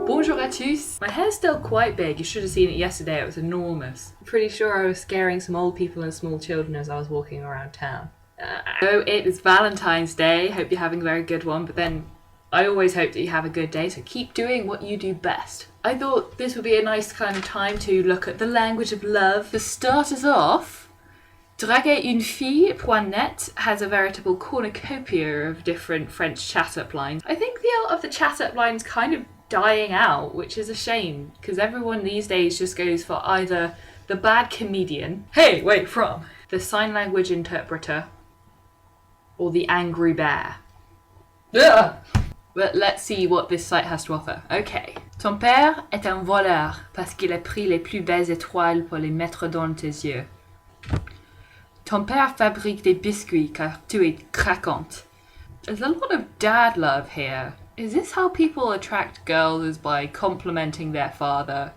Bonjour à tous. My hair's still quite big. You should have seen it yesterday. It was enormous. I'm pretty sure I was scaring some old people and small children as I was walking around town. So it is Valentine's Day. Hope you're having a very good one. But then I always hope that you have a good day. So keep doing what you do best. I thought this would be a nice kind of time to look at the language of love. To start us off, Draguer-une-fille.net has a veritable cornucopia of different French chat-up lines. I think the art of the chat-up line's kind of dying out, which is a shame, because everyone these days just goes for either the bad comedian, hey, wait, from, the sign language interpreter, or the angry bear. Ugh! But let's see what this site has to offer. Okay. Ton père est un voleur parce qu'il a pris les plus belles étoiles pour les mettre dans tes yeux. Ton père fabrique des biscuits car tu es craquante. There's a lot of dad love here. Is this how people attract girls, is by complimenting their father?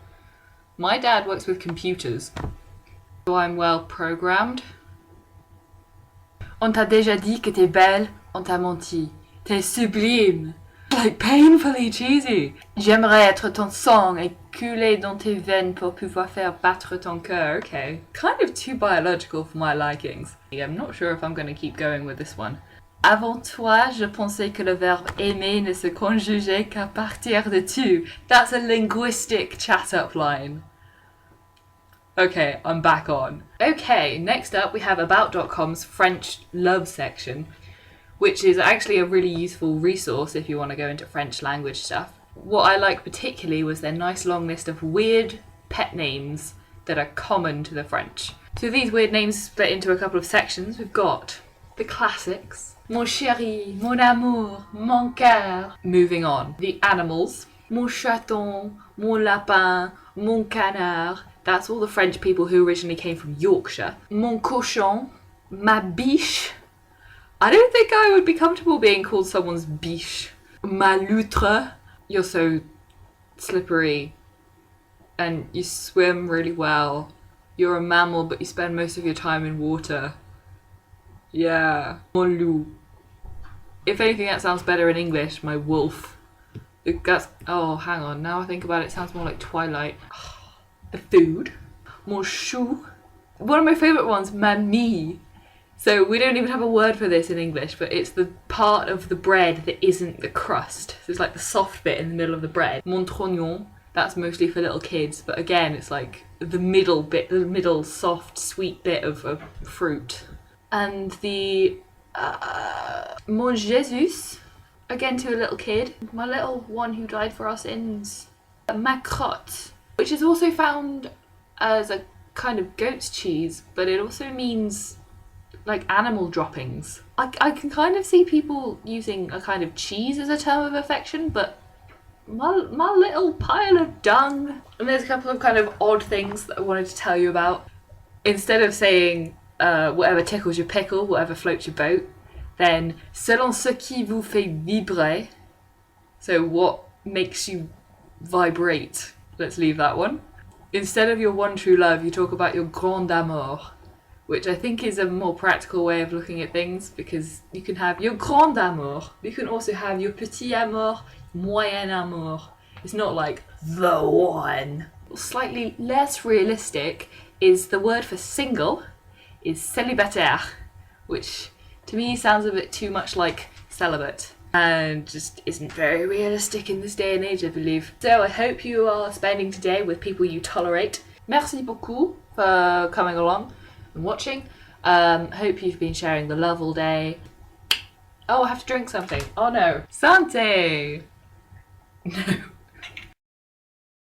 My dad works with computers, so I'm well programmed. On t'a déjà dit que t'es belle, on t'a menti. T'es sublime. Like painfully cheesy. J'aimerais être ton sang et couler dans tes veines pour pouvoir faire battre ton cœur. Okay. Kind of too biological for my likings. I'm not sure if I'm going to keep going with this one. Avant toi, je pensais que le verbe aimer ne se conjuguait qu'à partir de tu. That's a linguistic chat-up line. Okay, I'm back on. Okay, next up we have About.com's French love section, which is actually a really useful resource if you want to go into French language stuff. What I like particularly was their nice long list of weird pet names that are common to the French. So these weird names split into a couple of sections. We've got the classics. Mon chéri, mon amour, mon cœur. Moving on. The animals. Mon chaton, mon lapin, mon canard. That's all the French people who originally came from Yorkshire. Mon cochon, ma biche. I don't think I would be comfortable being called someone's biche. Ma loutre. You're so slippery and you swim really well. You're a mammal but you spend most of your time in water. Yeah. Mon loup. If anything that sounds better in English, my wolf. That's, oh, hang on, now I think about it, it sounds more like Twilight. The food. Mon chou. One of my favourite ones, ma mie. So we don't even have a word for this in English, but it's the part of the bread that isn't the crust. So it's like the soft bit in the middle of the bread. Mon trognon, that's mostly for little kids, but again, it's like the middle bit, the middle soft, sweet bit of fruit. And the Mon Jesus, again to a little kid. My little one who died for our sins. Ma crotte, which is also found as a kind of goat's cheese, but it also means like animal droppings. I can kind of see people using a kind of cheese as a term of affection, but my little pile of dung. And there's a couple of kind of odd things that I wanted to tell you about. Instead of saying whatever tickles your pickle, whatever floats your boat, then selon ce qui vous fait vibrer. So what makes you vibrate? Let's leave that one. Instead of your one true love, you talk about your grand amour, which I think is a more practical way of looking at things, because you can have your grand amour. You can also have your petit amour, moyen amour. It's not like the one. Slightly less realistic is the word for single is célibataire, which to me sounds a bit too much like celibate and just isn't very realistic in this day and age, I believe. So I hope you are spending today with people you tolerate. Merci beaucoup for coming along and watching. Hope you've been sharing the love all day. Oh, I have to drink something. Oh no. Santé! No.